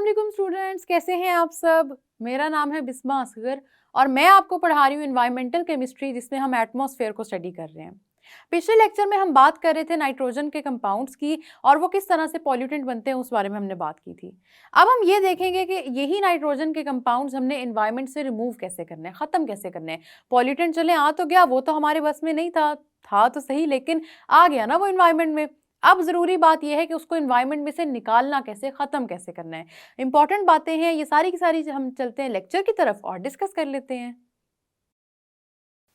वालेकुम स्टूडेंट्स, कैसे हैं आप सब। मेरा नाम है बिस्मा असगर और मैं आपको पढ़ा रही हूँ एनवायरमेंटल केमिस्ट्री, जिसमें हम एटमॉस्फेयर को स्टडी कर रहे हैं। पिछले लेक्चर में हम बात कर रहे थे नाइट्रोजन के कंपाउंड्स की और वो किस तरह से पॉल्यूटेंट बनते हैं, उस बारे में हमने बात की थी। अब हम ये देखेंगे कि यही नाइट्रोजन के कंपाउंड्स हमने एनवायरमेंट से रिमूव कैसे करने हैं, ख़त्म कैसे करने हैं। पॉल्यूटेंट चले आ तो गया, वो तो हमारे बस में नहीं था तो सही, लेकिन आ गया ना वो एनवायरमेंट में। अब ज़रूरी बात यह है कि उसको एनवायरनमेंट में से निकालना कैसे, ख़त्म कैसे करना है। इंपॉर्टेंट बातें हैं ये सारी की सारी। हम चलते हैं लेक्चर की तरफ और डिस्कस कर लेते हैं।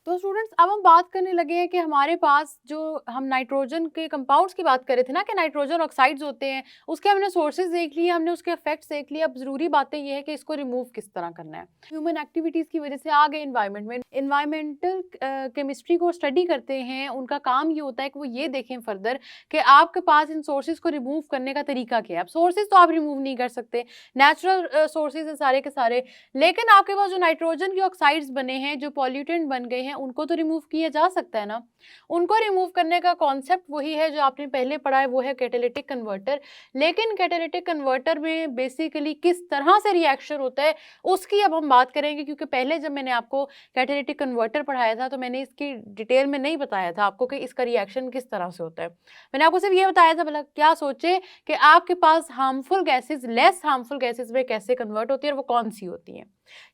तो स्टूडेंट्स, अब हम बात करने लगे हैं कि हमारे पास जो हम नाइट्रोजन के कंपाउंड्स की बात कर रहे थे ना, कि नाइट्रोजन ऑक्साइड्स होते हैं, उसके हमने सोर्सेज देख लिए, हमने उसके इफेक्ट्स देख लिए। अब ज़रूरी बातें ये है कि इसको रिमूव किस तरह करना है। ह्यूमन एक्टिविटीज़ की वजह से आ गए इन्वायरमेंट में। इन्वायरमेंटल केमिस्ट्री को स्टडी करते हैं, उनका काम ये होता है कि वो ये देखें फर्दर कि आपके पास इन सोर्सेज को रिमूव करने का तरीका क्या है। अब सोर्सेज तो आप रिमूव नहीं कर सकते, नेचुरल सोर्सेज हैं सारे के सारे, लेकिन आपके पास जो नाइट्रोजन के ऑक्साइड्स बने हैं, जो पॉल्यूटेंट बन गए हैं, उनको तो रिमूव किया जा सकता है ना। उनको रिमूव करने का कॉन्सेप्ट वही है जो आपने पहले पढ़ा है, वो है कैटालिटिक कन्वर्टर। लेकिन कैटालिटिक कन्वर्टर में बेसिकली किस तरह से रिएक्शन होता है उसकी अब हम बात करेंगे, क्योंकि पहले जब मैंने आपको कैटालिटिक कन्वर्टर पढ़ाया था तो मैंने इसकी डिटेल में नहीं बताया था आपको कि इसका रिएक्शन किस तरह से होता है। मैंने आपको सिर्फ ये बताया था, भला क्या सोचे कि आपके पास harmful gases less harmful gases में कैसे कन्वर्ट होती है और वो कौन सी होती हैं।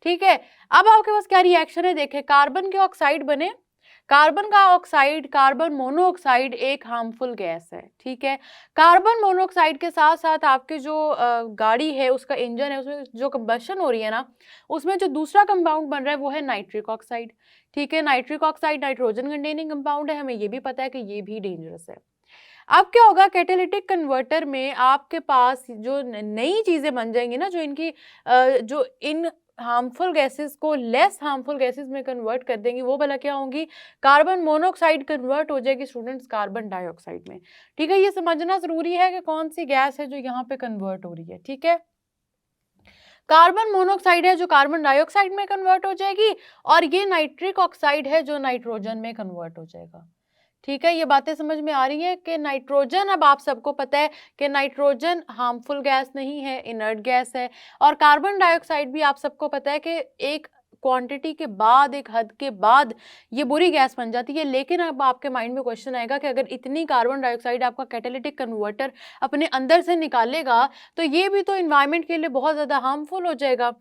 ठीक है, अब आपके पास क्या रिएक्शन है, देखें। कार्बन के ऑक्साइड बने, कार्बन का ऑक्साइड, कार्बन मोनोऑक्साइड एक हार्मफुल गैस है। ठीक है, कार्बन मोनोऑक्साइड के साथ साथ आपके जो गाड़ी है, उसका इंजन है, उसमें जो कंबशन हो रही है ना, उसमें जो दूसरा कंपाउंड बन रहा है वो है नाइट्रिक ऑक्साइड। ठीक है, nitric oxide nitrogen containing compound है, हमें ये भी पता है कि ये भी डेंजरस है। अब क्या होगा, कैटालिटिक कन्वर्टर में आपके पास जो नई चीजें बन जाएंगी ना, जो इनकी जो इन हार्मफुल गैसेस को लेस हार्मफुल गैसेस में कन्वर्ट कर देंगी, वो भला क्या होंगी। कार्बन मोनोऑक्साइड कन्वर्ट हो जाएगी स्टूडेंट्स कार्बन डाइऑक्साइड में। ठीक है, ये समझना जरूरी है कि कौन सी गैस है जो यहाँ पे कन्वर्ट हो रही है। ठीक है, कार्बन मोनोऑक्साइड है जो कार्बन डाइऑक्साइड में कन्वर्ट हो जाएगी, और ये नाइट्रिक ऑक्साइड है जो नाइट्रोजन में कन्वर्ट हो जाएगा। ठीक है, ये बातें समझ में आ रही है कि नाइट्रोजन, अब आप सबको पता है कि नाइट्रोजन हार्मफुल गैस नहीं है, इनर्ट गैस है। और कार्बन डाइऑक्साइड भी आप सबको पता है कि एक क्वांटिटी के बाद, एक हद के बाद ये बुरी गैस बन जाती है। लेकिन अब आपके माइंड में क्वेश्चन आएगा कि अगर इतनी कार्बन डाइऑक्साइड आपका कैटालिटिक कन्वर्टर अपने अंदर से निकालेगा तो ये भी तो इन्वायरमेंट के लिए बहुत ज़्यादा हार्मफुल हो जाएगा।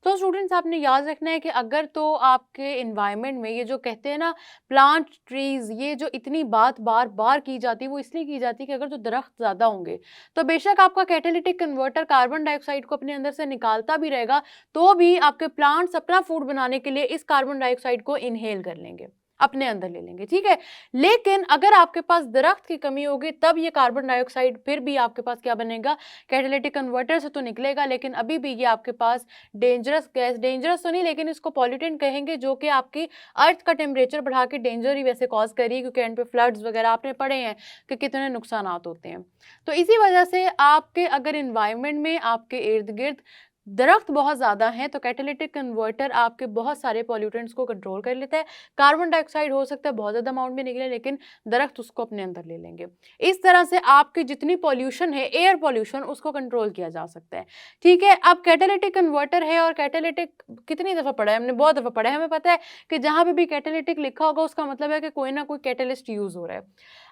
तो स्टूडेंट्स, आपने याद रखना है कि अगर तो आपके इन्वायरमेंट में ये जो कहते हैं ना प्लांट ट्रीज, ये जो इतनी बात बार बार की जाती है, वो इसलिए की जाती है कि अगर तो दरख्त ज़्यादा होंगे तो बेशक आपका कैटालिटिक कन्वर्टर कार्बन डाइऑक्साइड को अपने अंदर से निकालता भी रहेगा, तो भी आपके प्लांट्स अपना फूड बनाने के लिए इस कार्बन डाइऑक्साइड को इनहेल कर लेंगे, अपने अंदर ले लेंगे। ठीक है, लेकिन अगर आपके पास दरख्त की कमी होगी तब ये कार्बन डाइऑक्साइड फिर भी आपके पास क्या बनेगा, कैटालिटिक कन्वर्टर से तो निकलेगा, लेकिन अभी भी ये आपके पास डेंजरस गैस, डेंजरस तो नहीं लेकिन इसको पॉल्यूटेंट कहेंगे, जो कि आपकी अर्थ का टेम्परेचर बढ़ा के डेंजर ही वैसे कॉज कर रही है, क्योंकि एंड पे फ्लड्स वगैरह आपने पढ़े हैं कि कितने नुकसान होते हैं। तो इसी वजह से आपके अगर इन्वायरमेंट में आपके इर्द गिर्द दरख्त बहुत ज़्यादा हैं तो कैटालिटिक कन्वर्टर आपके बहुत सारे पॉल्यूटेंट्स को कंट्रोल कर लेता है। कार्बन डाइऑक्साइड हो सकता है बहुत ज़्यादा अमाउंट में निकले, लेकिन दरख्त उसको अपने अंदर ले लेंगे। इस तरह से आपकी जितनी पॉल्यूशन है, एयर पॉल्यूशन, उसको कंट्रोल किया जा सकता है। ठीक है, अब कैटालिटिक कन्वर्टर है, और कैटालिटिक कितनी दफ़ा पढ़ा है हमने, बहुत दफ़ा पढ़ा है। हमें पता है कि जहाँ पे भी कैटालिटिक लिखा होगा उसका मतलब है कि कोई ना कोई कैटलिस्ट यूज़ हो रहा है।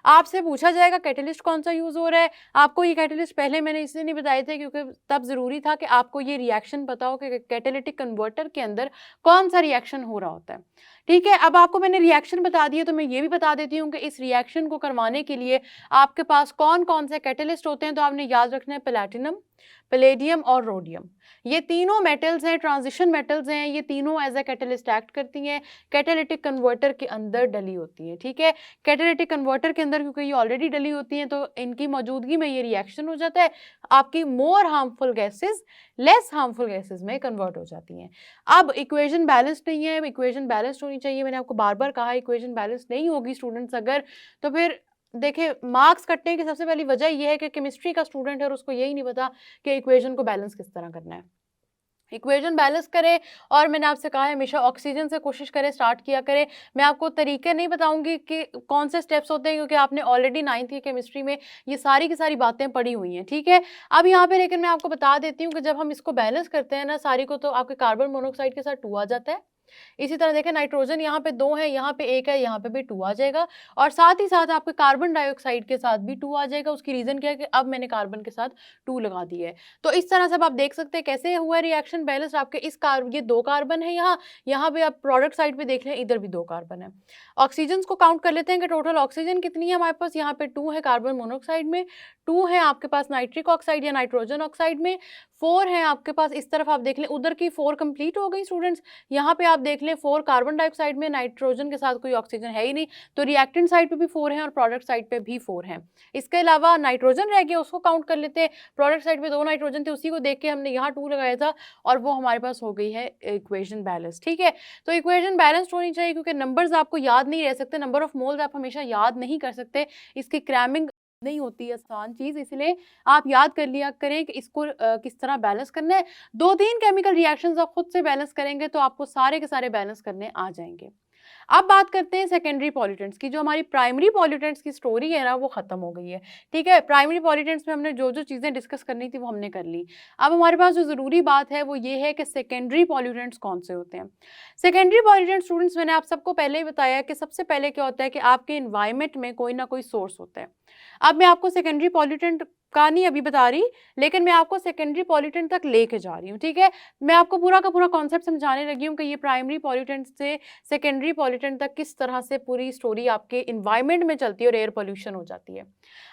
आपसे पूछा जाएगा कैटलिस्ट कौन सा यूज़ हो रहा है। आपको ये कैटलिस्ट पहले मैंने इसलिए नहीं बताए थे क्योंकि तब ज़रूरी था कि आपको ये रिएक्शन पता हो कि कैटालिटिक कन्वर्टर के अंदर कौन सा रिएक्शन हो रहा होता है। ठीक है, अब आपको मैंने रिएक्शन बता दिया तो मैं ये भी बता देती हूँ कि इस रिएक्शन को करवाने के लिए आपके पास कौन कौन से कैटलिस्ट होते हैं। तो आपने याद रखना है प्लैटिनम, पैलेडियम और रोडियम, ये तीनों मेटल्स हैं, ट्रांजिशन मेटल्स हैं, ये तीनों एज ए कैटलिस्ट एक्ट करती हैं, कैटालिटिक कन्वर्टर के अंदर डली होती हैं। ठीक है, कैटालिटिक कन्वर्टर के अंदर क्योंकि ये ऑलरेडी डली होती हैं तो इनकी मौजूदगी में ये रिएक्शन हो जाता है, आपकी more harmful gases less harmful gases में कन्वर्ट हो जाती हैं। अब इक्वेशन बैलेंस नहीं है, इक्वेशन बैलेंस होनी चाहिए। मैंने आपको बार बार कहा इक्वेशन बैलेंस नहीं होगी स्टूडेंट्स अगर, तो फिर देखिए मार्क्स कटने की सबसे पहली वजह यह है कि केमिस्ट्री का स्टूडेंट है और उसको यही नहीं पता कि इक्वेशन को बैलेंस किस तरह करना है। इक्वेशन बैलेंस करें। और मैंने आपसे कहा है हमेशा ऑक्सीजन से कोशिश करें, स्टार्ट किया करें। मैं आपको तरीके नहीं बताऊंगी कि कौन से स्टेप्स होते हैं, क्योंकि आपने ऑलरेडी 9th की केमिस्ट्री में ये सारी की सारी बातें पढ़ी हुई हैं, ठीक है। अब यहाँ पे लेकिन मैं आपको बता देती हूँ कि जब हम इसको बैलेंस करते हैं ना सारी को, तो आपके कार्बन मोनोऑक्साइड के साथ 2 आ जाता है। इसी तरह देखें नाइट्रोजन यहाँ पे 2 है, यहाँ पे 1 है, यहाँ पे भी 2 आ जाएगा। और साथ ही साथ आपके कार्बन डाइऑक्साइड के साथ भी 2 आ जाएगा। उसकी रीजन क्या है कि अब मैंने कार्बन के साथ 2 लगा दी है। तो इस तरह से अब आप देख सकते हैं कैसे हुआ रिएक्शन बैलेंस। आपके इस कार्बन, ये 2 कार्बन है यहाँ, यहाँ पे आप प्रोडक्ट साइड पे देख लें, इधर भी 2 कार्बन है। ऑक्सीजन को काउंट कर लेते हैं कि टोटल ऑक्सीजन कितनी है हमारे पास। यहाँ पे 2 है कार्बन मोनोऑक्साइड में, 2 है आपके पास नाइट्रिक ऑक्साइड या नाइट्रोजन ऑक्साइड में, 4 है आपके पास। इस तरफ आप देख लें, उधर की 4 कंप्लीट हो गई स्टूडेंट्स। यहाँ पे आप देख लें 4 कार्बन डाइऑक्साइड में, नाइट्रोजन के साथ कोई ऑक्सीजन है ही नहीं, तो रिएक्टेंट साइड पे भी 4 है और प्रोडक्ट साइड पे भी 4 है। इसके अलावा नाइट्रोजन रह गया, उसको काउंट कर लेते हैं। प्रोडक्ट साइड पे 2 नाइट्रोजन थे, उसी को देख के हमने यहाँ 2 लगाया था और वो हमारे पास हो गई है इक्वेशन बैलेंस, ठीक है। तो इक्वेशन बैलेंस्ड होनी चाहिए, क्योंकि नंबर्स आपको याद नहीं रह सकते, नंबर ऑफ मोल्स आप हमेशा याद नहीं कर सकते, इसकी क्रैमिंग नहीं होती आसान चीज, इसलिए आप याद कर लिया करें कि इसको किस तरह बैलेंस करना है। 2-3 केमिकल रिएक्शंस आप खुद से बैलेंस करेंगे तो आपको सारे के सारे बैलेंस करने आ जाएंगे। अब बात करते हैं सेकेंडरी पॉल्यूटेंट्स की। जो हमारी प्राइमरी पॉल्यूटेंट्स की स्टोरी है ना, वो खत्म हो गई है, ठीक है। प्राइमरी पॉल्यूटेंट्स में हमने जो जो चीजें डिस्कस करनी थी वो हमने कर ली। अब हमारे पास जो जरूरी बात है वो ये है कि सेकेंडरी पॉल्यूटेंट्स कौन से होते हैं। सेकेंडरी पॉल्यूटेंट स्टूडेंट्स, मैंने आप सबको पहले ही बताया कि सबसे पहले क्या होता है कि आपके इन्वायरमेंट में कोई ना कोई सोर्स होता है। अब मैं आपको सेकेंडरी पॉल्यूटेंट का नहीं अभी बता रही, लेकिन मैं आपको सेकेंडरी पॉल्यूटेंट तक लेके जा रही हूँ, ठीक है। मैं आपको पूरा का पूरा कॉन्सेप्ट समझाने लगी हूँ कि ये प्राइमरी पॉल्यूटेंट से सेकेंडरी पॉल्यूटेंट तक किस तरह से पूरी स्टोरी आपके इन्वायरमेंट में चलती है और एयर पॉल्यूशन हो जाती है।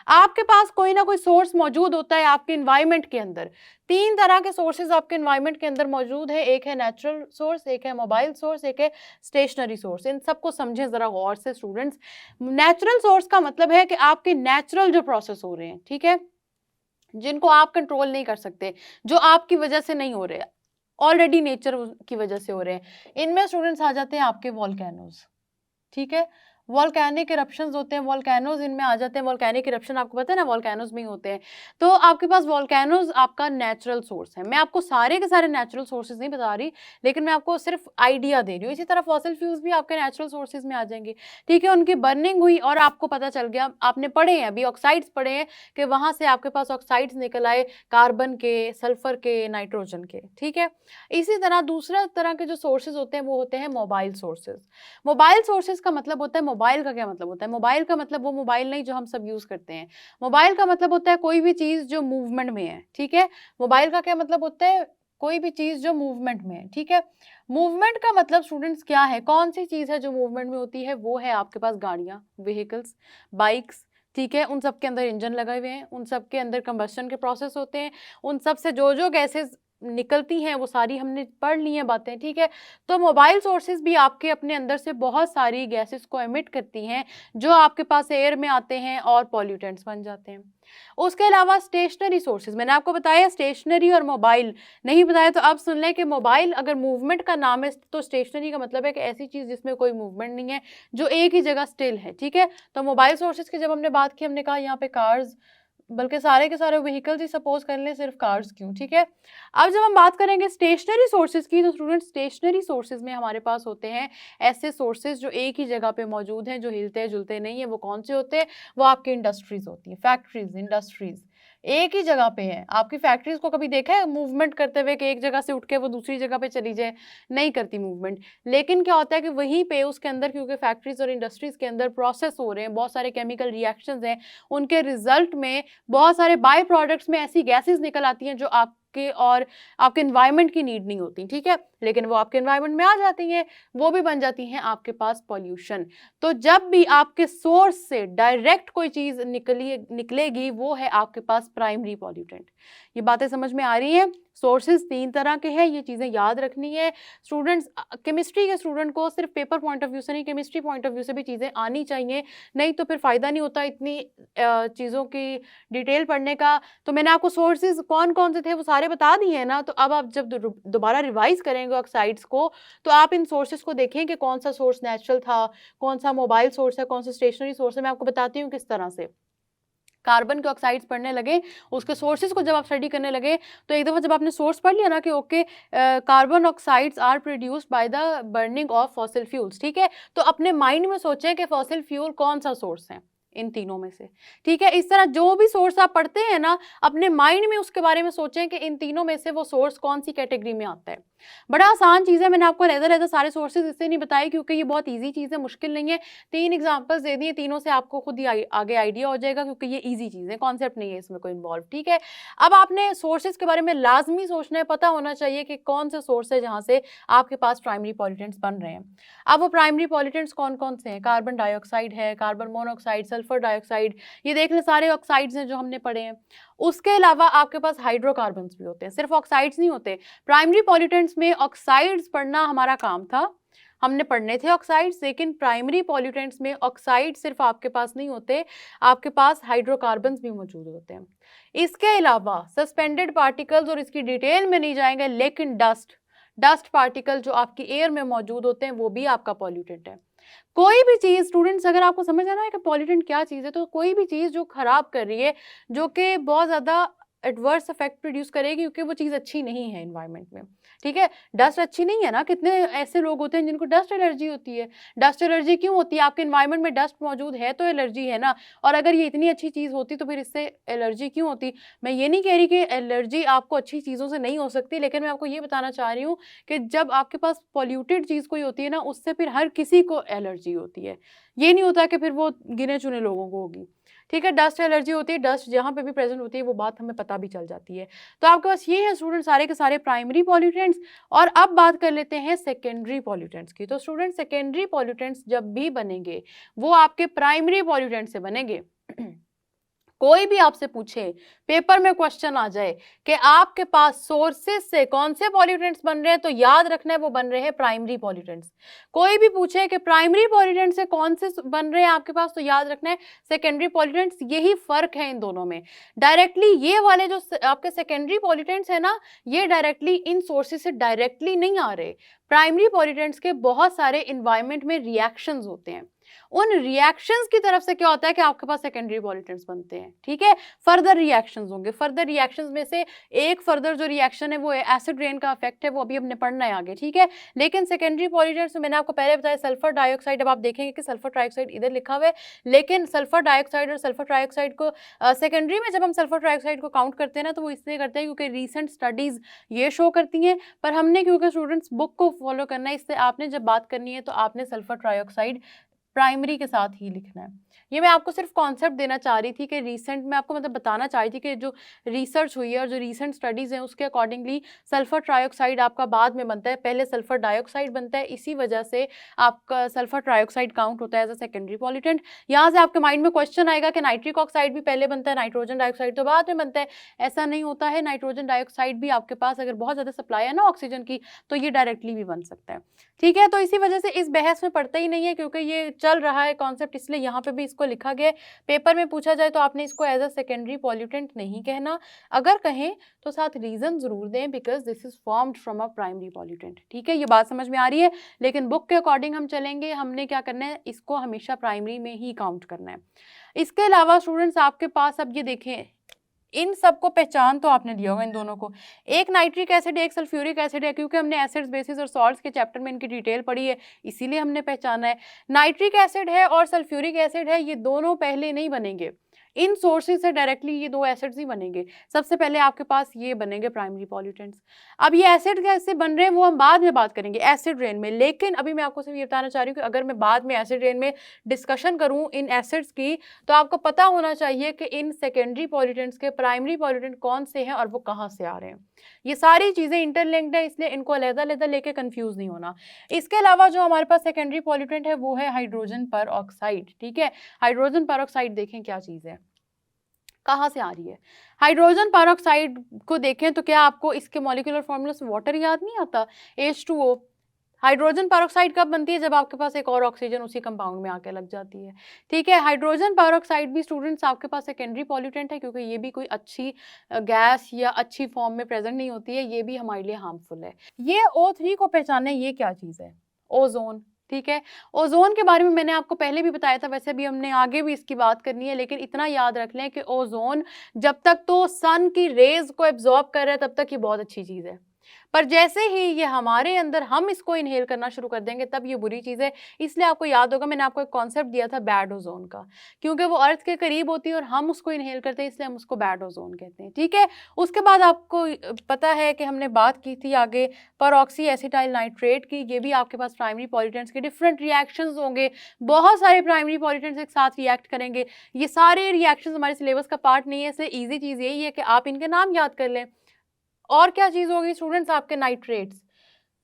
आपके पास कोई ना कोई सोर्स मौजूद होता है आपके इन्वायरमेंट के अंदर। 3 तरह के सोर्सेज आपके इन्वायरमेंट के अंदर मौजूद है, एक है नेचुरल सोर्स, एक है मोबाइल सोर्स, एक है स्टेशनरी सोर्स। इन सबको समझें जरा गौर से स्टूडेंट्स। नेचुरल सोर्स का मतलब है कि आपके नेचुरल जो प्रोसेस हो रहे हैं, ठीक है, जिनको आप कंट्रोल नहीं कर सकते, जो आपकी वजह से नहीं हो रहे, ऑलरेडी नेचर की वजह से हो रहे हैं। इनमें स्टूडेंट्स आ जाते हैं आपके वॉल्केनोज, ठीक है। वॉल्केनिक इरप्शंस होते हैं, वॉल्केनोज इनमें आ जाते हैं। वॉल्केनिक इरप्शन आपको पता है ना, वॉल्केनोज में ही होते हैं। तो आपके पास वॉल्केनोज आपका नेचुरल सोर्स है। मैं आपको सारे के सारे नेचुरल सोर्सेज नहीं बता रही, लेकिन मैं आपको सिर्फ आइडिया दे रही हूँ। इसी तरह फॉसिल फ्यूल्स भी आपके नेचुरल सोर्सेज में आ जाएंगे, ठीक है। उनकी बर्निंग हुई और आपको पता चल गया, आपने पढ़े हैं अभी ऑक्साइड्स पढ़े हैं कि वहां से आपके पास ऑक्साइड्स निकल आए, कार्बन के, सल्फर के, नाइट्रोजन के, ठीक है। इसी तरह दूसरा तरह के जो सोर्सेज होते हैं वो होते हैं मोबाइल सोर्सेज। मोबाइल सोर्सेज का मतलब होता है, मोबाइल का क्या मतलब होता है? मोबाइल का मतलब वो मोबाइल नहीं जो हम सब यूज करते हैं। मोबाइल का मतलब होता है कोई भी चीज जो मूवमेंट में है, ठीक है। मोबाइल का क्या मतलब होता है? कोई भी चीज जो मूवमेंट में है, ठीक है। मूवमेंट का मतलब स्टूडेंट्स क्या है? कौन सी चीज है जो मूवमेंट में होती है? वो है आपके पास गाड़ियां, व्हीकल्स, बाइक्स, ठीक है। उन सब के अंदर इंजन लगे हुए हैं, उन सब के अंदर कंबस्शन के प्रोसेस होते हैं, उन सब से जो जो गैसेस निकलती हैं वो सारी हमने पढ़ ली हैं बातें, ठीक है। तो मोबाइल सोर्सेज भी आपके अपने अंदर से बहुत सारी गैसेस को एमिट करती हैं, जो आपके पास एयर में आते हैं और पॉल्यूटेंट्स बन जाते हैं। उसके अलावा स्टेशनरी सोर्सेज, मैंने आपको बताया स्टेशनरी और मोबाइल नहीं बताया, तो अब सुन लें कि मोबाइल अगर मूवमेंट का नाम है तो स्टेशनरी का मतलब है कि ऐसी चीज जिसमें कोई मूवमेंट नहीं है, जो एक ही जगह स्टिल है, ठीक है। तो मोबाइल सोर्सेज की जब हमने बात की, हमने कहा यहाँ पे कार्स, बल्कि सारे के सारे व्हीकल्स ही सपोज कर लें, सिर्फ कार्स क्यों, ठीक है। अब जब हम बात करेंगे स्टेशनरी सोर्सेज की, तो स्टूडेंट स्टेशनरी सोर्सेज में हमारे पास होते हैं ऐसे सोर्सेज जो एक ही जगह पे मौजूद हैं, जो हिलते जुलते नहीं है। वो कौन से होते हैं? वो आपकी इंडस्ट्रीज होती हैं, फैक्ट्रीज, इंडस्ट्रीज एक ही जगह पे है। आपकी फैक्ट्रीज को कभी देखा है मूवमेंट करते हुए कि एक जगह से उठ के वो दूसरी जगह पे चली जाए? नहीं करती मूवमेंट। लेकिन क्या होता है कि वहीं पे उसके अंदर, क्योंकि फैक्ट्रीज और इंडस्ट्रीज के अंदर प्रोसेस हो रहे हैं, बहुत सारे केमिकल रिएक्शंस हैं, उनके रिजल्ट में बहुत सारे बाय प्रोडक्ट्स में ऐसी गैसेस निकल आती हैं जो आपके और आपके एनवायरनमेंट की नीड नहीं होती, ठीक है, लेकिन वो आपके एनवायरनमेंट में आ जाती हैं, वो भी बन जाती हैं आपके पास पॉल्यूशन। तो जब भी आपके सोर्स से डायरेक्ट कोई चीज निकलेगी, वो है आपके पास प्राइमरी पॉल्यूटेंट। ये बातें समझ में आ रही हैं? सोर्सेज 3 तरह के हैं, ये चीजें याद रखनी है स्टूडेंट्स। केमिस्ट्री के स्टूडेंट को सिर्फ पेपर पॉइंट ऑफ व्यू से नहीं, केमिस्ट्री पॉइंट ऑफ व्यू से भी चीजें आनी चाहिए, नहीं तो फिर फायदा नहीं होता इतनी चीजों की डिटेल पढ़ने का। तो मैंने आपको सोर्सेज कौन कौन से थे वो सारे बता दिए हैं ना। तो अब आप जब दोबारा रिवाइज करेंगे ऑक्साइड्स को, तो आप इन सोर्सेज को देखें कि कौन सा सोर्स नेचुरल था, कौन सा मोबाइल सोर्स है, कौन सा स्टेशनरी सोर्स है। मैं आपको बताती हूँ किस तरह से। कार्बन के ऑक्साइड्स पढ़ने लगे, उसके सोर्सेज को जब आप स्टडी करने लगे, तो एक दफ़ा जब आपने सोर्स पढ़ लिया ना कि okay carbon oxides are produced by the burning of fossil fuels, ठीक है, तो अपने माइंड में सोचें कि फॉसिल फ्यूल कौन सा सोर्स है इन तीनों में से, ठीक है। इस तरह जो भी सोर्स आप पढ़ते हैं ना, अपने माइंड में उसके बारे में सोचें कि इन तीनों में से वो सोर्स कौन सी कैटेगरी में आता है। बड़ा आसान चीज़ है, मैंने आपको अलग-अलग सारे सोर्सेज इससे नहीं बताए क्योंकि ये बहुत ईजी चीज़ है, मुश्किल नहीं है। 3 एग्जांपल्स दे दिए, तीनों से आपको खुद ही आगे आइडिया हो जाएगा क्योंकि ये ईजी चीज़ है, कॉन्सेप्ट नहीं है इसमें कोई इन्वॉल्व, ठीक है। अब आपने सोर्सेज के बारे में लाजमी सोचना है, पता होना चाहिए कि कौन से सोर्स है जहाँ से आपके पास प्राइमरी पॉल्यूटेंट्स बन रहे हैं। अब वो प्राइमरी पॉल्यूटेंट्स कौन-कौन से हैं? कार्बन डाइऑक्साइड है, कार्बन मोनोऑक्साइड, सल्फर डाइऑक्साइड, ये देख लें सारे ऑक्साइड्स हैं जो हमने पढ़े हैं। उसके अलावा आपके पास हाइड्रोकार्बन्स भी होते हैं, सिर्फ ऑक्साइड्स नहीं होते। प्राइमरी पॉल्यूटेंट्स में ऑक्साइड्स पढ़ना हमारा काम था, हमने पढ़ने थे ऑक्साइड्स, लेकिन प्राइमरी पॉल्यूटेंट्स में ऑक्साइड सिर्फ आपके पास नहीं होते, आपके पास हाइड्रोकार्बन्स भी मौजूद होते हैं। इसके अलावा सस्पेंडेड पार्टिकल्स, और इसकी डिटेल में नहीं जाएंगे, लेकिन डस्ट पार्टिकल जो आपकी एयर में मौजूद होते हैं वो भी आपका पॉल्यूटेंट है। कोई भी चीज़ स्टूडेंट्स, अगर आपको समझ आना है कि पॉल्यूटेंट क्या चीज़ है, तो कोई भी चीज़ जो खराब कर रही है, जो कि बहुत ज़्यादा एडवर्स इफेक्ट प्रोड्यूस करेगी क्योंकि वो चीज़ अच्छी नहीं है एनवायरनमेंट में, ठीक है। डस्ट अच्छी नहीं है ना, कितने ऐसे लोग होते हैं जिनको डस्ट एलर्जी होती है। डस्ट एलर्जी क्यों होती है? आपके एनवायरनमेंट में डस्ट मौजूद है तो एलर्जी है ना, और अगर ये इतनी अच्छी चीज़ होती तो फिर इससे एलर्जी क्यों होती? मैं ये नहीं कह रही कि एलर्जी आपको अच्छी चीज़ों से नहीं हो सकती, लेकिन मैं आपको ये बताना चाह रही हूँ कि जब आपके पास पॉल्यूटेड चीज़ कोई होती है ना, उससे फिर हर किसी को एलर्जी होती है। ये नहीं होता कि फिर वो गिने चुने लोगों को होगी, ठीक है। डस्ट एलर्जी होती है, डस्ट जहाँ पे भी प्रेजेंट होती है वो बात हमें पता भी चल जाती है। तो आपके पास ये है स्टूडेंट सारे के सारे प्राइमरी पॉल्यूटेंट्स। और अब बात कर लेते हैं सेकेंडरी पॉल्यूटेंट्स की। तो स्टूडेंट सेकेंडरी पॉल्यूटेंट्स जब भी बनेंगे वो आपके प्राइमरी पॉल्यूटेंट से बनेंगे। कोई भी आपसे पूछे, पेपर में क्वेश्चन आ जाए कि आपके पास सोर्सेज से कौन से पॉल्यूटेंट्स बन रहे हैं, तो याद रखना है वो बन रहे हैं प्राइमरी पॉल्यूटेंट्स। कोई भी पूछे कि प्राइमरी पॉल्यूटेंट्स से कौन से बन रहे हैं आपके पास, तो याद रखना है सेकेंडरी पॉल्यूटेंट्स। यही फर्क है इन दोनों में। डायरेक्टली ये वाले जो आपके सेकेंडरी पॉल्यूटेंट्स है ना, ये डायरेक्टली इन सोर्सेज से डायरेक्टली नहीं आ रहे। प्राइमरी पॉल्यूटेंट्स के बहुत सारे इन्वायरमेंट में रिएक्शंस होते हैं, उन रिएक्शंस की तरफ से क्या होता है कि आपके पास सेकेंडरी पॉल्यूटेंट्स बनते हैं, ठीक है। फर्दर रिएक्शंस होंगे, फर्दर रिएक्शंस में से एक फर्दर जो रिएक्शन है वो एसिड रेन का इफेक्ट है, वो अभी हमने पढ़ना है आगे, ठीक है। लेकिन सेकेंडरी पॉल्यूटेंट्स में मैंने आपको पहले बताया सल्फर डाइऑक्साइड। अब आप देखेंगे कि सल्फर डाइऑक्साइड इधर लिखा हुआ है, लेकिन सल्फर डाइऑक्साइड और सल्फर ट्राइऑक्साइड को सेकेंडरी में जब हम सल्फर ट्राइऑक्साइड को काउंट करते हैं ना, तो वो इसलिए करते हैं क्योंकि रिसेंट स्टडीज ये शो करती हैं। पर हमने क्योंकि स्टूडेंट्स बुक को फॉलो करना है, इससे आपने जब बात करनी है तो आपने सल्फर ट्राइऑक्साइड प्राइमरी के साथ ही लिखना है। ये मैं आपको सिर्फ कॉन्सेप्ट देना चाह रही थी कि रिसेंट में आपको मतलब बताना चाह रही थी कि जो रिसर्च हुई है और जो रिसेंट स्टडीज़ हैं उसके अकॉर्डिंगली सल्फर ट्राइऑक्साइड आपका बाद में बनता है, पहले सल्फर डाइऑक्साइड बनता है। इसी वजह से आपका सल्फर ट्राइऑक्साइड काउंट होता है एज अ सेकेंडरी पॉल्यूटेंट। यहाँ से आपके माइंड में क्वेश्चन आएगा कि नाइट्रिक ऑक्साइड भी पहले बनता है, नाइट्रोजन डाइऑक्साइड तो बाद में बनता है। ऐसा नहीं होता है, नाइट्रोजन डाइऑक्साइड भी आपके पास अगर बहुत ज़्यादा सप्लाई है ना ऑक्सीजन की, तो ये डायरेक्टली भी बन सकता है, ठीक है। तो इसी वजह से इस बहस में पड़ता ही नहीं है क्योंकि ये चल रहा है कॉन्सेप्ट, इसलिए यहाँ पे भी इसको लिखा गया है। पेपर में पूछा जाए तो आपने इसको एज अ सेकेंडरी पॉल्यूटेंट नहीं कहना, अगर कहें तो साथ रीजन जरूर दें, because this is formed from a primary pollutant, ठीक है। ये बात समझ में आ रही है, लेकिन बुक के अकॉर्डिंग हम चलेंगे, हमने क्या करना है, इसको हमेशा प्राइमरी में ही काउंट करना है। इसके अलावा स्टूडेंट्स आपके पास अब ये देखें, इन सबको पहचान तो आपने दिया होगा इन दोनों को, एक नाइट्रिक एसिड एक सल्फ्यूरिक एसिड है, क्योंकि हमने एसिड्स बेसिस और सॉल्ट्स के चैप्टर में इनकी डिटेल पढ़ी है, इसीलिए हमने पहचाना है। नाइट्रिक एसिड है और सल्फ्यूरिक एसिड है, ये दोनों पहले नहीं बनेंगे, इन सोर्सेज से डायरेक्टली ये दो एसिड्स ही बनेंगे। सबसे पहले आपके पास ये बनेंगे प्राइमरी पॉल्यूटेंट्स। अब ये एसिड कैसे बन रहे हैं वो हम बाद में बात करेंगे एसिड रेन में, लेकिन अभी मैं आपको सिर्फ ये बताना चाह रही हूँ कि अगर मैं बाद में एसिड रेन में डिस्कशन करूँ इन एसिड्स की, तो आपको पता होना चाहिए कि इन सेकेंडरी पॉल्यूटेंट्स के प्राइमरी पॉल्यूटेंट कौन से हैं और वो कहाँ से आ रहे हैं। ये सारी चीज़ें इंटरलिंक्ड है, इसलिए इनको अलग-अलग लेके कंफ्यूज नहीं होना। इसके अलावा जो हमारे पास सेकेंडरी पॉल्यूटेंट है वो है हाइड्रोजन पर ऑक्साइड, ठीक है। हाइड्रोजन पर ऑक्साइड देखें क्या चीज़ है, कहाँ से आ रही है। हाइड्रोजन पेरोक्साइड को देखें तो क्या आपको इसके मॉलिक्यूलर फॉर्मूला से वाटर याद नहीं आता, H2O। हाइड्रोजन पेरोक्साइड कब बनती है, जब आपके पास एक और ऑक्सीजन उसी कंपाउंड में आके लग जाती है, ठीक है। हाइड्रोजन पेरोक्साइड भी स्टूडेंट्स आपके पास सेकेंडरी पॉल्यूटेंट है, क्योंकि ये भी कोई अच्छी गैस या अच्छी फॉर्म में प्रेजेंट नहीं होती है, ये भी हमारे लिए हार्मफुल है। ये O3 को पहचाने, ये क्या चीज़ है, ओजोन, ठीक है। ओजोन के बारे में मैंने आपको पहले भी बताया था, वैसे भी हमने आगे भी इसकी बात करनी है, लेकिन इतना याद रख लें कि ओजोन जब तक तो सन की रेज को एब्जॉर्ब कर रहा है तब तक ये बहुत अच्छी चीज़ है, पर जैसे ही ये हमारे अंदर हम इसको इनहेल करना शुरू कर देंगे तब ये बुरी चीज़ है। इसलिए आपको याद होगा मैंने आपको एक कॉन्सेप्ट दिया था बैड ओजोन का, क्योंकि वो अर्थ के करीब होती है और हम उसको इनहेल करते हैं, इसलिए हम उसको बैड ओजोन कहते हैं, ठीक है। उसके बाद आपको पता है कि हमने बात की थी आगे परऑक्सी एसिटाइल नाइट्रेट की, ये भी आपके पास प्राइमरी पॉल्यूटेंट्स के डिफरेंट रिएक्शंस होंगे, बहुत सारे प्राइमरी पॉल्यूटेंट्स एक साथ रिएक्ट करेंगे। ये सारे रिएक्शंस हमारे सिलेबस का पार्ट नहीं है, इसलिए ईजी चीज़ यही है कि आप इनके नाम याद कर लें। और क्या चीज़ होगी स्टूडेंट्स, आपके नाइट्रेट्स,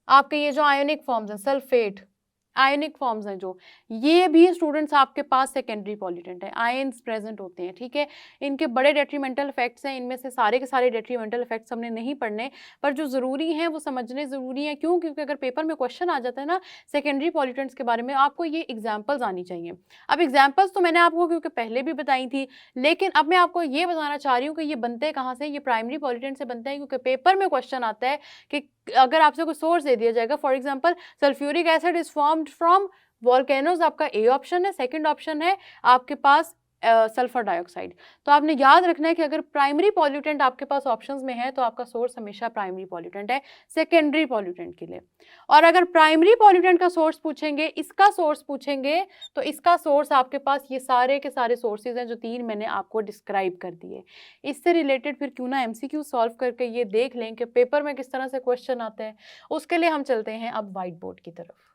आपके ये जो आयोनिक फॉर्म्स हैं, सल्फेट आयनिक फॉर्म्स हैं जो, ये भी स्टूडेंट्स आपके पास सेकेंडरी पॉल्यूटेंट है, आयंस प्रेजेंट होते हैं, ठीक है। इनके बड़े डेट्रीमेंटल इफेक्ट्स हैं, इनमें से सारे के सारे डेट्रीमेंटल इफेक्ट्स हमने नहीं पढ़ने, पर जो ज़रूरी हैं वो समझने ज़रूरी है। क्यों? क्योंकि अगर पेपर में क्वेश्चन आ जाता है ना सेकेंडरी पॉल्यूटेंट्स के बारे में, आपको ये एग्जाम्पल्स आनी चाहिए। अब एग्जाम्पल्स तो मैंने आपको क्योंकि पहले भी बताई थी, लेकिन अब मैं आपको ये बताना चाह रही हूँ कि ये बनते कहाँ से, ये प्राइमरी पॉल्यूटेंट से बनते हैं, क्योंकि पेपर में क्वेश्चन आता है कि अगर आपसे कोई सोर्स दे दिया जाएगा, for example sulphuric acid is formed from volcanoes, आपका ए ऑप्शन है। सेकंड ऑप्शन है आपके पास सल्फर डाइऑक्साइड। तो आपने याद रखना है कि अगर प्राइमरी पॉल्यूटेंट आपके पास ऑप्शंस में है तो आपका सोर्स हमेशा प्राइमरी पॉल्यूटेंट है सेकेंडरी पॉल्यूटेंट के लिए। और अगर प्राइमरी पॉल्यूटेंट का सोर्स पूछेंगे, इसका सोर्स पूछेंगे, तो इसका सोर्स आपके पास ये सारे के सारे सोर्सेज हैं जो तीन मैंने आपको डिस्क्राइब कर दिए। इससे रिलेटेड फिर क्यों ना एमसीक्यू सॉल्व करके ये देख लें कि पेपर में किस तरह से क्वेश्चन आते हैं। उसके लिए हम चलते हैं अब व्हाइट बोर्ड की तरफ।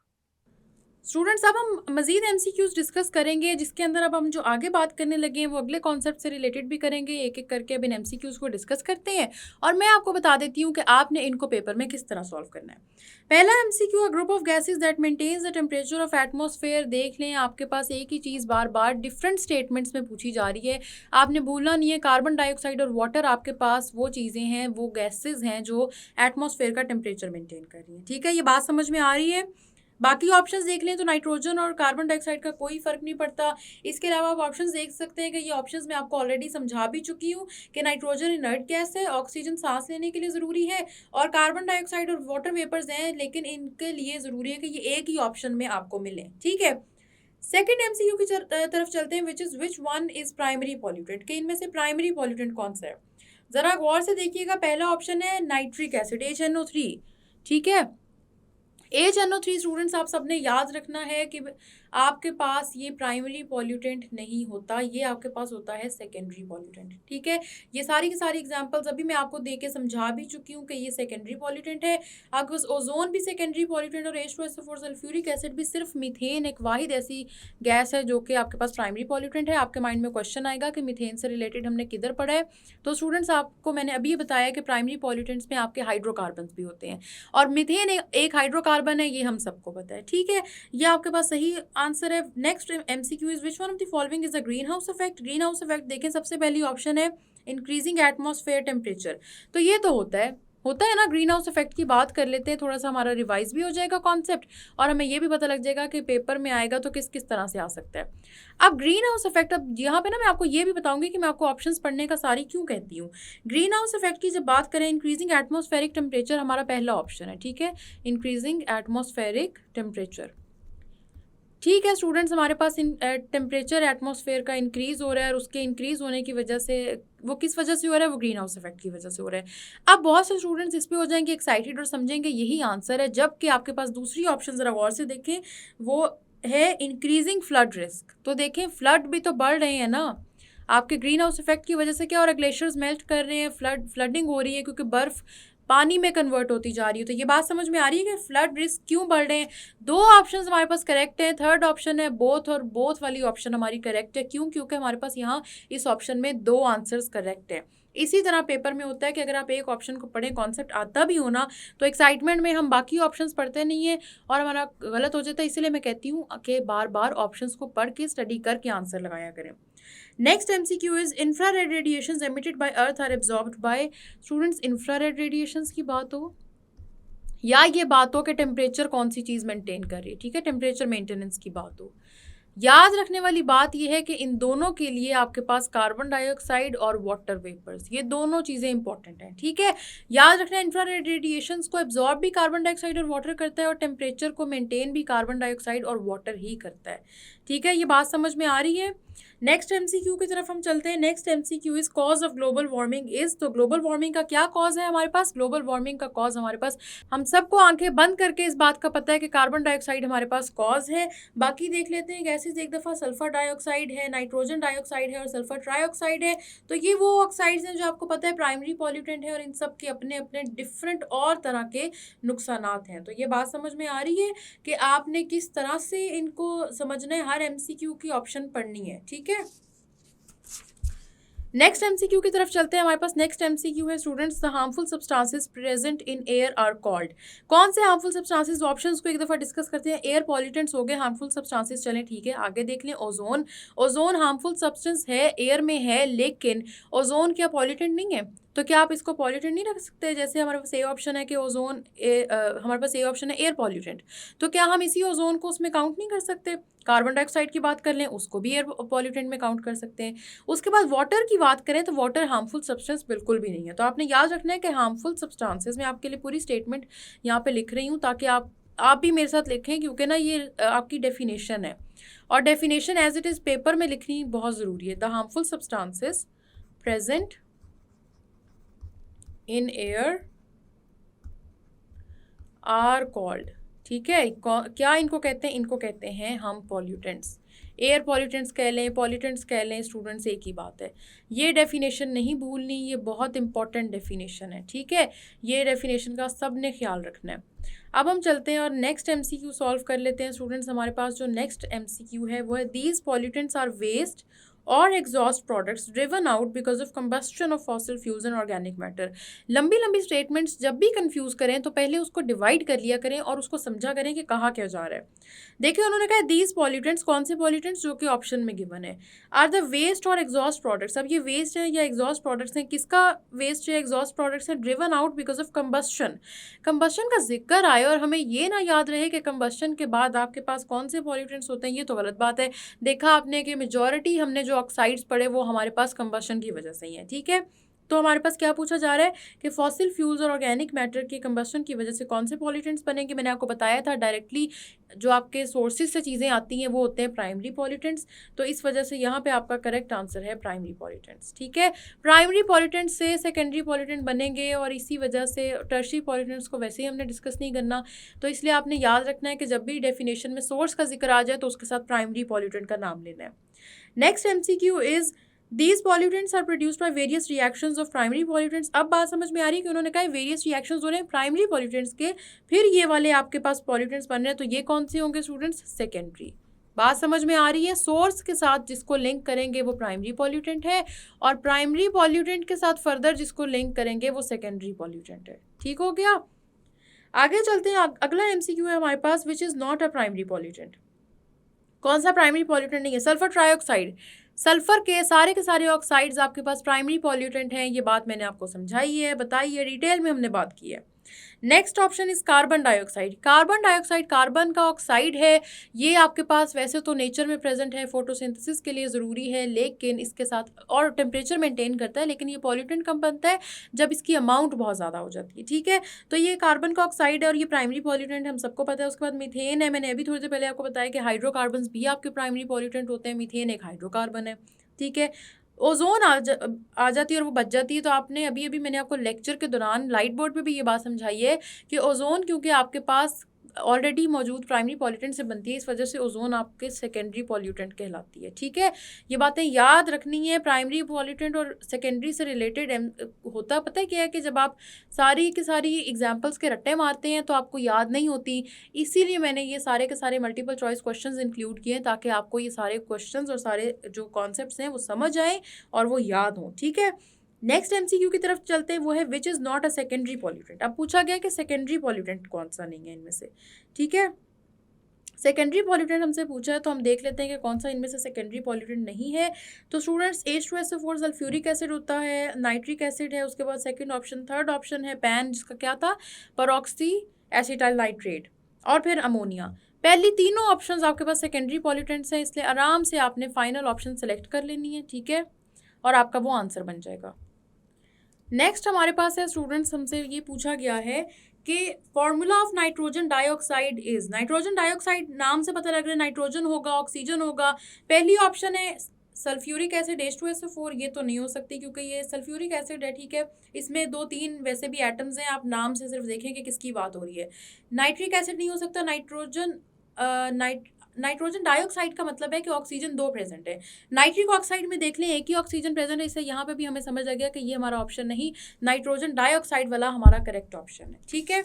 स्टूडेंट्स, अब हम मजीद एमसीक्यूज डिस्कस करेंगे, जिसके अंदर अब हम जो आगे बात करने लगे हैं वो अगले कॉन्सेप्ट से रिलेटेड भी करेंगे। एक एक करके अब इन एमसीक्यूज को डिस्कस करते हैं और मैं आपको बता देती हूँ कि आपने इनको पेपर में किस तरह सॉल्व करना है। पहला MCQ, a group of gases that maintains the temperature of atmosphere. देख लें, आपके पास एक ही चीज़ बार बार डिफरेंट स्टेटमेंट्स में पूछी जा रही है, आपने भूलना नहीं है। कार्बन डाइऑक्साइड और वाटर आपके पास वो चीज़ें हैं, वो गैसेज हैं जो एटमॉस्फेयर का टेम्परेचर मेंटेन कर रही हैं, ठीक है। ये बात समझ में आ रही है। बाकी ऑप्शंस देख लें तो नाइट्रोजन और कार्बन डाइऑक्साइड का कोई फर्क नहीं पड़ता। इसके अलावा आप ऑप्शंस देख सकते हैं कि ये ऑप्शंस मैं आपको ऑलरेडी समझा भी चुकी हूँ कि नाइट्रोजन इनर्ट गैस है, ऑक्सीजन सांस लेने के लिए ज़रूरी है, और कार्बन डाइऑक्साइड और वाटर वेपर्स हैं, लेकिन इनके लिए ज़रूरी है कि ये एक ही ऑप्शन में आपको मिले, ठीक है। सेकेंड एमसीक्यू की तरफ चलते हैं, which one is primary pollutant, कि इनमें से प्राइमरी पॉल्यूटेंट कौन सा है। ज़रा गौर से देखिएगा, पहला ऑप्शन है नाइट्रिक एसिड HNO3, ठीक है। HNO3 स्टूडेंट्स आप सबने याद रखना है कि आपके पास ये प्राइमरी पॉल्यूटेंट नहीं होता, ये आपके पास होता है सेकेंडरी पॉल्यूटेंट, ठीक है। ये सारी की सारी एग्जांपल्स अभी मैं आपको दे के समझा भी चुकी हूँ कि ये सेकेंडरी पॉल्यूटेंट है। आपके पास ओजोन भी सेकेंडरी पॉल्यूटेंट और H2SO4 सल्फ्यूरिक एसिड भी, सिर्फ मीथेन एक वाहिद ऐसी गैस है जो कि आपके पास प्राइमरी पॉल्यूटेंट है। आपके माइंड में क्वेश्चन आएगा कि मीथेन से रिलेटेड हमने किधर पढ़ा है, तो स्टूडेंट्स आपको मैंने अभी बताया कि प्राइमरी पॉल्यूटेंट्स में आपके हाइड्रोकार्बन भी होते हैं, और मीथेन एक हाइड्रोकार्बन है, ये हम सबको पता है, ठीक है। ये आपके पास सही आंसर है। Next MCQ is which one of the following is a green house effect. Green house effect देखें, सबसे पहली ऑप्शन है इंक्रीजिंग एटमॉस्फेयर टेम्परेचर, तो ये तो होता है ना। ग्रीन हाउस इफेक्ट की बात कर लेते हैं, थोड़ा सा हमारा रिवाइज भी हो जाएगा कॉन्सेप्ट, और हमें ये भी पता लग जाएगा कि पेपर में आएगा तो किस किस तरह से आ सकता है। अब ग्रीन हाउस इफेक्ट, अब यहाँ पे ना मैं आपको ये भी बताऊंगी कि मैं आपको ऑप्शंस पढ़ने का सारी क्यों कहती हूँ। ग्रीन हाउस इफेक्ट की जब बात करें, इंक्रीजिंग एटमॉस्फेरिक टेम्परेचर हमारा पहला ऑप्शन है, ठीक है। इंक्रीजिंग एटमॉस्फेरिक टेम्परेचर, ठीक है स्टूडेंट्स, हमारे पास टेम्परेचर एटमॉस्फेयर का इंक्रीज़ हो रहा है, और उसके इंक्रीज़ होने की वजह से, वो किस वजह से हो रहा है, वो ग्रीन हाउस इफेक्ट की वजह से हो रहा है। अब बहुत से स्टूडेंट्स इस पे हो जाएंगे एक्साइटेड और समझेंगे यही आंसर है, जबकि आपके पास दूसरी ऑप्शन ज़रा गौर से देखें, वो है इंक्रीजिंग फ्लड रिस्क। तो देखें, फ्लड भी तो बढ़ रहे हैं ना आपके ग्रीन हाउस इफेक्ट की वजह से। क्या हो रहा है, ग्लेशियर्स मेल्ट कर रहे हैं, फ्लडिंग हो रही है क्योंकि बर्फ़ पानी में कन्वर्ट होती जा रही है। तो ये बात समझ में आ रही है कि फ्लड रिस्क क्यों बढ़ रहे हैं। दो ऑप्शंस हमारे पास करेक्ट हैं, थर्ड ऑप्शन है बोथ, और बोथ वाली ऑप्शन हमारी करेक्ट है। क्यों? क्योंकि हमारे पास यहाँ इस ऑप्शन में दो आंसर्स करेक्ट है। इसी तरह पेपर में होता है कि अगर आप एक ऑप्शन को पढ़ें, कॉन्सेप्ट आता भी हो ना, तो एक्साइटमेंट में हम बाकी ऑप्शंस पढ़ते नहीं है और हमारा गलत हो जाता है। इसीलिए मैं कहती हूँ कि बार बार ऑप्शंस को पढ़ के स्टडी करके आंसर लगाया करें। Next MCQ is infrared radiations emitted by earth are absorbed by. Students, infrared radiations की बात हो या ये बात हो कि टेम्परेचर कौन सी चीज़ मेंटेन कर रही है, ठीक है, टेम्परेचर मेंटेनेंस की बात हो। याद रखने वाली बात यह है कि इन दोनों के लिए आपके पास कार्बन डाइऑक्साइड और वाटर वेपर्स, ये दोनों चीज़ें इंपॉर्टेंट हैं, ठीक है। याद रखना, इंफ्रारेड रेडिएशंस को एब्जॉर्ब भी कार्बन डाइऑक्साइड और वाटर करता है और टेम्परेचर को मेंटेन भी कार्बन डाइऑक्साइड और वाटर ही करता है, ठीक है। ये बात समझ में आ रही है। नेक्स्ट एमसीक्यू की तरफ हम चलते हैं। Next MCQ is cause of global warming is, तो ग्लोबल वार्मिंग का क्या कॉज है हमारे पास? ग्लोबल वार्मिंग का कॉज हमारे पास, हम सबको आंखें बंद करके इस बात का पता है कि कार्बन डाइऑक्साइड हमारे पास कॉज है। बाकी देख लेते हैं गैसेज एक दफ़ा, सल्फर डाइऑक्साइड है, नाइट्रोजन डाइऑक्साइड है और सल्फर ट्राइऑक्साइड है। तो ये वो ऑक्साइड्स हैं जो आपको पता है प्राइमरी पॉल्यूटेंट है और इन सब के अपने अपने डिफरेंट और तरह के नुकसानात हैं। तो ये बात समझ में आ रही है कि आपने किस तरह से इनको समझना है, हर एमसीक्यू की ऑप्शन पढ़नी है, ठीक है। नेक्स्ट एमसीक्यू की तरफ चलते हैं। हमारे पास नेक्स्ट एमसीक्यू है students, the harmful substances present in air are called. कौन से हार्मफुल सब्सटेंसेस, ऑप्शंस को एक दफ़ा डिस्कस करते हैं। एयर पॉल्यूटेंट्स हो गए हार्मफुल सब्सटेंसेस, चलें ठीक है, आगे देख लें। ओजोन, ओजोन हार्मफुल सब्सटेंस है, एयर में है, लेकिन ओजोन क्या पॉल्यूटेंट नहीं है? तो क्या आप इसको पॉल्यूटेंट नहीं रख सकते? जैसे हमारे पास ए ऑप्शन है कि ओजोन, हमारे पास ए ऑप्शन है एयर पॉल्यूटेंट, तो क्या हम इसी ओजोन को उसमें काउंट नहीं कर सकते? कार्बन डाइऑक्साइड की बात कर लें, उसको भी एयर पॉल्यूटेंट में काउंट कर सकते हैं। उसके बाद वाटर की बात करें तो वाटर हार्मफुल सब्सटेंस बिल्कुल भी नहीं है। तो आपने याद रखना है कि हार्मफुल सब्सटेंसेस, मैं आपके लिए पूरी स्टेटमेंट यहाँ पे लिख रही हूँ ताकि आप भी मेरे साथ लिखें, क्योंकि ना ये आपकी डेफिनेशन है और definition as it is paper में लिखनी बहुत ज़रूरी है। The harmful substances present in air are called, ठीक है। क्या इनको कहते हैं? इनको कहते हैं हम पॉल्यूटेंट्स। एयर पॉल्यूटेंट्स कह लें, पॉल्यूटेंट्स कह लें, स्टूडेंट्स एक ही बात है। ये डेफिनेशन नहीं भूलनी, ये बहुत इंपॉर्टेंट डेफिनेशन है, ठीक है। ये डेफिनेशन का सब ने ख्याल रखना है। अब हम चलते हैं और नेक्स्ट एमसीक्यू सॉल्व कर लेते हैं स्टूडेंट्स। हमारे पास जो नेक्स्ट एमसीक्यू है वो है, दीज पॉल्यूटेंट्स आर वेस्ट और exhaust products driven out because of combustion of fossil fuels and organic matter. लंबी लंबी स्टेटमेंट्स जब भी कंफ्यूज करें तो पहले उसको डिवाइड कर लिया करें और उसको समझा करें कि कहा क्या जा रहा है। देखिए, उन्होंने कहा दीज पॉल्यूटेंट्स, कौन से पॉल्यूटेंट्स? जो कि ऑप्शन में गिवन है, आर द वेस्ट और एग्जॉस्ट प्रोडक्ट्स। अब ये वेस्ट है या एग्जॉस्ट प्रोडक्ट्स हैं, किसका वेस्ट या एग्जॉस्ट प्रोडक्ट्स है? Driven out because of combustion. Combustion का जिक्र आए और हमें ये ना याद रहे कि कंबस्शन के बाद आपके पास कौन से पॉल्यूटेंट्स होते हैं, ये तो गलत बात है। देखा आपने कि मेजॉरिटी हमने जो ऑक्साइड्स पढ़े वो हमारे पास कंबस्शन की वजह से ही है, ठीक है। तो हमारे पास क्या पूछा जा रहा है कि फॉसिल फ्यूल्स और ऑर्गेनिक मैटर के कंबस्शन की वजह से कौन से पॉल्यूटेंट्स बनेंगे। मैंने आपको बताया था डायरेक्टली जो आपके सोर्सेज से चीज़ें आती हैं वो होते हैं प्राइमरी पॉल्यूटेंट्स। तो इस वजह से यहाँ पे आपका करेक्ट आंसर है प्राइमरी पॉल्यूटेंट्स, ठीक है। प्राइमरी पॉल्यूटेंट्स से सेकेंडरी पॉल्यूटेंट बनेंगे और इसी वजह से टर्शियरी पॉल्यूटेंट्स को वैसे ही हमने डिस्कस नहीं करना। तो इसलिए आपने याद रखना है कि जब भी डेफिनेशन में सोर्स का जिक्र आ जाए तो उसके साथ प्राइमरी पॉल्यूटेंट का नाम लेना है। Next MCQ is, These pollutants are produced by various reactions of primary pollutants। अब बात समझ में आ रही है कि उन्होंने कहा वेरियस रिएक्शंस हो रहे हैं प्राइमरी पॉल्यूटेंट्स के, फिर ये वाले आपके पास पॉल्यूटेंट्स बन रहे हैं, तो ये कौन से होंगे स्टूडेंट्स? सेकेंडरी। बात समझ में आ रही है? सोर्स के साथ जिसको लिंक करेंगे वो प्राइमरी पॉल्यूटेंट है और प्राइमरी पॉल्यूटेंट के साथ फर्दर जिसको लिंक करेंगे वो सेकेंडरी पॉल्यूटेंट है, ठीक हो गया। आगे चलते हैं, अगला एमसीक्यू है हमारे पास, which is not a primary pollutant. कौन सा प्राइमरी पॉल्यूटेंट नहीं है? Sulphur trioxide. सल्फर के सारे ऑक्साइड्स आपके पास प्राइमरी पॉल्यूटेंट हैं, ये बात मैंने आपको समझाई है, बताई है, डिटेल में हमने बात की है। Next option is carbon dioxide. Carbon dioxide carbon का ऑक्साइड है, ये आपके पास वैसे तो नेचर में प्रेजेंट है, फोटोसिंथेसिस के लिए ज़रूरी है, लेकिन इसके साथ और टेम्परेचर मेंटेन करता है, लेकिन ये पॉल्यूटेंट कब बनता है? जब इसकी अमाउंट बहुत ज़्यादा हो जाती है, ठीक है। तो ये कार्बन का ऑक्साइड है और ये प्राइमरी पॉल्यूटेंट हम सबको पता है। उसके बाद मीथेन है, मैंने अभी थोड़ी देर पहले आपको बताया कि हाइड्रोकार्बन भी आपके प्राइमरी पॉल्यूटेंट होते हैं, मीथेन एक हाइड्रोकार्बन है, ठीक है। ओजोन आ जाती है और वो बच जाती है। तो आपने अभी मैंने आपको लेक्चर के दौरान लाइट बोर्ड पे भी ये बात समझाई है कि ओजोन क्योंकि आपके पास ऑलरेडी मौजूद प्राइमरी पॉल्यूटेंट से बनती है, इस वजह से ओजोन आपके सेकेंडरी पॉल्यूटेंट कहलाती है, ठीक है। ये बातें याद रखनी है। प्राइमरी पॉल्यूटेंट और सेकेंडरी से रिलेटेड होता पता है क्या है कि जब आप सारी की सारी एग्जाम्पल्स के रट्टे मारते हैं तो आपको याद नहीं होती, इसीलिए मैंने ये सारे के सारे मल्टीपल चॉइस क्वेश्चंस इंक्लूड किए हैं ताकि आपको ये सारे क्वेश्चंस और सारे जो कॉन्सेप्ट्स हैं वो समझ आए और वो याद हों, ठीक है। नेक्स्ट एमसीक्यू की तरफ चलते हैं, वो है विच is not a secondary pollutant. अब पूछा गया कि सेकेंडरी पॉल्यूटेंट कौन सा नहीं है इनमें से, ठीक है। सेकेंडरी पॉल्यूटेंट हमसे पूछा है तो हम देख लेते हैं कि कौन सा इनमें से सेकेंडरी पॉल्यूटेंट नहीं है। तो स्टूडेंट्स H2SO4 सल्फ्यूरिक एसिड होता है, नाइट्रिक एसिड है, उसके बाद सेकंड ऑप्शन, थर्ड ऑप्शन है पैन जिसका क्या था, परऑक्सी एसिटाइल नाइट्रेट, और फिर अमोनिया। पहली तीनों ऑप्शंस आपके पास सेकेंडरी पॉल्यूटेंट्स हैं, इसलिए आराम से आपने फाइनल ऑप्शन सेलेक्ट कर लेनी है, ठीक है, और आपका वो आंसर बन जाएगा। नेक्स्ट हमारे पास है स्टूडेंट्स, हमसे ये पूछा गया है कि formula of nitrogen dioxide is. Nitrogen dioxide नाम से पता लग रहा है नाइट्रोजन होगा, ऑक्सीजन होगा। पहली ऑप्शन है सल्फ्यूरिक एसिड H2SO4, ये तो नहीं हो सकती क्योंकि ये सल्फ्यूरिक एसिड है, ठीक है, इसमें 2-3 वैसे भी एटम्स हैं, आप नाम से सिर्फ देखें कि किसकी बात हो रही है। नाइट्रिक एसिड नहीं हो सकता। नाइट्रोजन डाइऑक्साइड का मतलब है कि ऑक्सीजन 2 प्रेजेंट है। नाइट्रिक ऑक्साइड में देख लें एक ही ऑक्सीजन प्रेजेंट है, इससे यहाँ पे भी हमें समझ आ गया कि ये हमारा ऑप्शन नहीं, नाइट्रोजन डाइऑक्साइड वाला हमारा करेक्ट ऑप्शन है, ठीक है।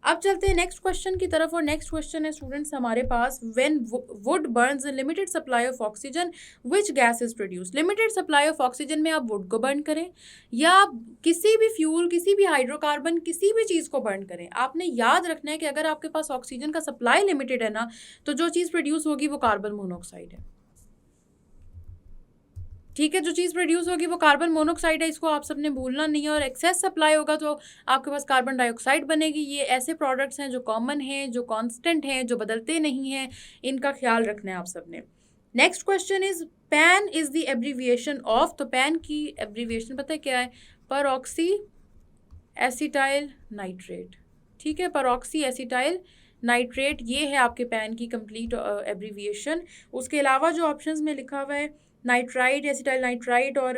अब चलते हैं नेक्स्ट क्वेश्चन की तरफ, और नेक्स्ट क्वेश्चन है स्टूडेंट्स हमारे पास, when wood burns in limited supply of oxygen which gas is produce. Limited supply of oxygen में आप वुड को बर्न करें या किसी भी फ्यूल, किसी भी हाइड्रोकार्बन, किसी भी चीज़ को बर्न करें, आपने याद रखना है कि अगर आपके पास ऑक्सीजन का सप्लाई लिमिटेड है ना, तो जो चीज़ प्रोड्यूस होगी वो कार्बन मोनोऑक्साइड है, ठीक है। जो चीज़ प्रोड्यूस होगी वो कार्बन मोनोऑक्साइड है, इसको आप सबने भूलना नहीं है। और एक्सेस सप्लाई होगा तो आपके पास कार्बन डाइऑक्साइड बनेगी। ये ऐसे प्रोडक्ट्स हैं जो कॉमन हैं, जो कांस्टेंट हैं, जो बदलते नहीं हैं, इनका ख्याल रखना है आप सबने। Next question is pan is the abbreviation of. तो पैन की एब्रीविएशन पता है क्या है? परऑक्सी एसिटाइल नाइट्रेट, ठीक है, परऑक्सी एसिटाइल नाइट्रेट, ये है आपके पैन की कंप्लीट एब्रीविएशन। उसके अलावा जो ऑप्शंस में लिखा हुआ है नाइट्राइड, एसिटाइल नाइट्राइड और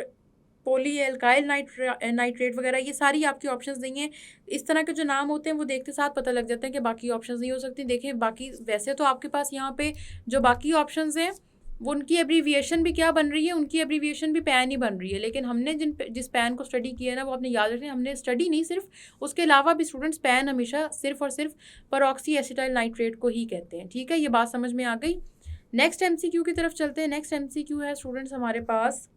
पोली एल्काइल नाइट्रेट वगैरह, ये सारी आपकी ऑप्शंस नहीं है। इस तरह के जो नाम होते हैं वो देखते साथ पता लग जाता है कि बाकी ऑप्शंस नहीं हो सकती। देखें बाकी वैसे तो आपके पास यहाँ पे जो बाकी ऑप्शंस हैं वो उनकी एब्रीविएशन भी क्या बन रही है, उनकी एब्रीविएशन भी पैन ही बन रही है, लेकिन हमने जिस पैन को स्टडी किया है ना वो आपने याद रखना है। हमने स्टडी नहीं, सिर्फ उसके अलावा भी स्टूडेंट्स पैन हमेशा सिर्फ और सिर्फ परऑक्सी एसिटाइल नाइट्रेट को ही कहते हैं, ठीक है। ये बात समझ में आ गई। नेक्स्ट एमसीक्यू की तरफ चलते हैं। नेक्स्ट एमसीक्यू है स्टूडेंट्स हमारे पास,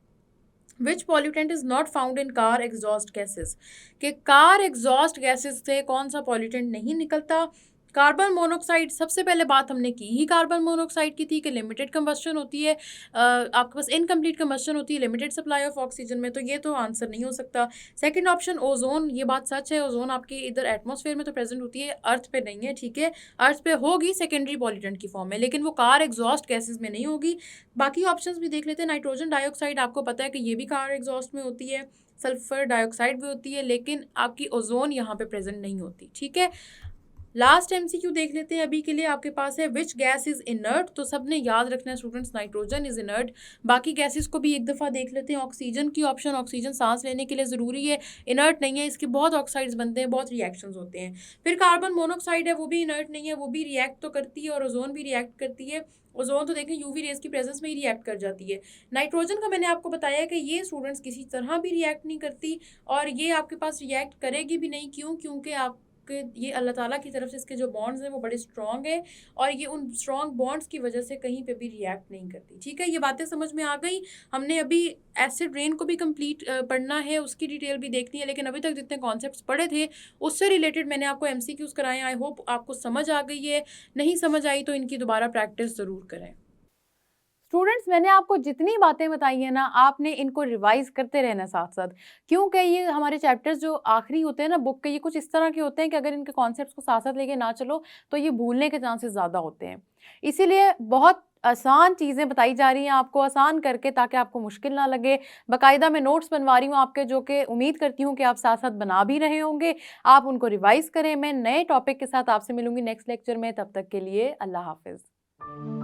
which pollutant is not found in car exhaust gases. कि कार एग्जॉस्ट गैसेज से कौन सा पॉल्यूटेंट नहीं निकलता? Carbon monoxide. सबसे पहले बात हमने की ही कार्बन मोनोऑक्साइड की थी कि लिमिटेड कंबस्शन होती है, आपके पास इनकम्प्लीट कंबस्शन होती है लिमिटेड सप्लाई ऑफ ऑक्सीजन में, तो ये तो आंसर नहीं हो सकता। सेकंड ऑप्शन ओजोन, ये बात सच है, ओजोन आपके इधर एटमॉस्फेयर में तो प्रेजेंट होती है, अर्थ पे नहीं है, ठीक है। अर्थ पे होगी सेकेंडरी पॉल्यूटेंट की फॉर्म में, लेकिन वो कार एग्जॉस्ट गैसेज में नहीं होगी। बाकी ऑप्शंस भी देख लेते हैं। नाइट्रोजन डाइऑक्साइड आपको पता है कि ये भी कार एग्जॉस्ट में होती है, सल्फर डाइऑक्साइड भी होती है, लेकिन आपकी ओजोन यहाँ पे प्रेजेंट नहीं होती, ठीक है। लास्ट एमसीक्यू देख लेते हैं अभी के लिए, आपके पास है विच गैस इज इनर्ट। तो सबने याद रखना है स्टूडेंट्स नाइट्रोजन इज इनर्ट। बाकी गैसेस को भी एक दफ़ा देख लेते हैं। ऑक्सीजन की ऑप्शन, ऑक्सीजन सांस लेने के लिए ज़रूरी है, इनर्ट नहीं है, इसके बहुत ऑक्साइड्स बनते हैं, बहुत रिएक्शंस होते हैं। फिर कार्बन मोनोऑक्साइड है, वो भी इनर्ट नहीं है, वो भी रिएक्ट तो करती है, और ओजोन भी रिएक्ट करती है। ओजोन तो देखें यूवी रेज की प्रेजेंस में ही रिएक्ट कर जाती है। नाइट्रोजन का मैंने आपको बताया कि ये स्टूडेंट्स किसी तरह भी रिएक्ट नहीं करती, और ये आपके पास रिएक्ट करेगी भी नहीं। क्यों? क्योंकि आप ये अल्लाह ताला की तरफ से इसके जो बॉन्ड्स हैं वो बड़े स्ट्रॉन्ग हैं, और ये उन स्ट्रॉन्ग बॉन्ड्स की वजह से कहीं पे भी रिएक्ट नहीं करती, ठीक है। ये बातें समझ में आ गई। हमने अभी एसिड रेन को भी कंप्लीट पढ़ना है, उसकी डिटेल भी देखनी है, लेकिन अभी तक जितने कॉन्सेप्ट्स पढ़े थे उससे रिलेटेड मैंने आपको एमसीक्यूज कराए। आई होप आपको समझ आ गई है। नहीं समझ आई तो इनकी दोबारा प्रैक्टिस ज़रूर करें। स्टूडेंट्स, मैंने आपको जितनी बातें बताई हैं ना, आपने इनको रिवाइज करते रहना साथ साथ, क्योंकि ये हमारे चैप्टर्स जो आखिरी होते हैं ना बुक के, ये कुछ इस तरह के होते हैं कि अगर इनके कॉन्सेप्ट्स को साथ साथ लेके ना चलो तो ये भूलने के चांसेस ज़्यादा होते हैं। इसीलिए बहुत आसान चीज़ें बताई जा रही हैं आपको, आसान करके, ताकि आपको मुश्किल ना लगे। बाकायदा मैं नोट्स बनवा रही हूँ आपके, जो कि उम्मीद करती हूँ कि आप साथ साथ बना भी रहे होंगे। आप उनको रिवाइज करें। मैं नए टॉपिक के साथ आपसे मिलूंगी नेक्स्ट लेक्चर में। तब तक के लिए अल्लाह हाफिज़।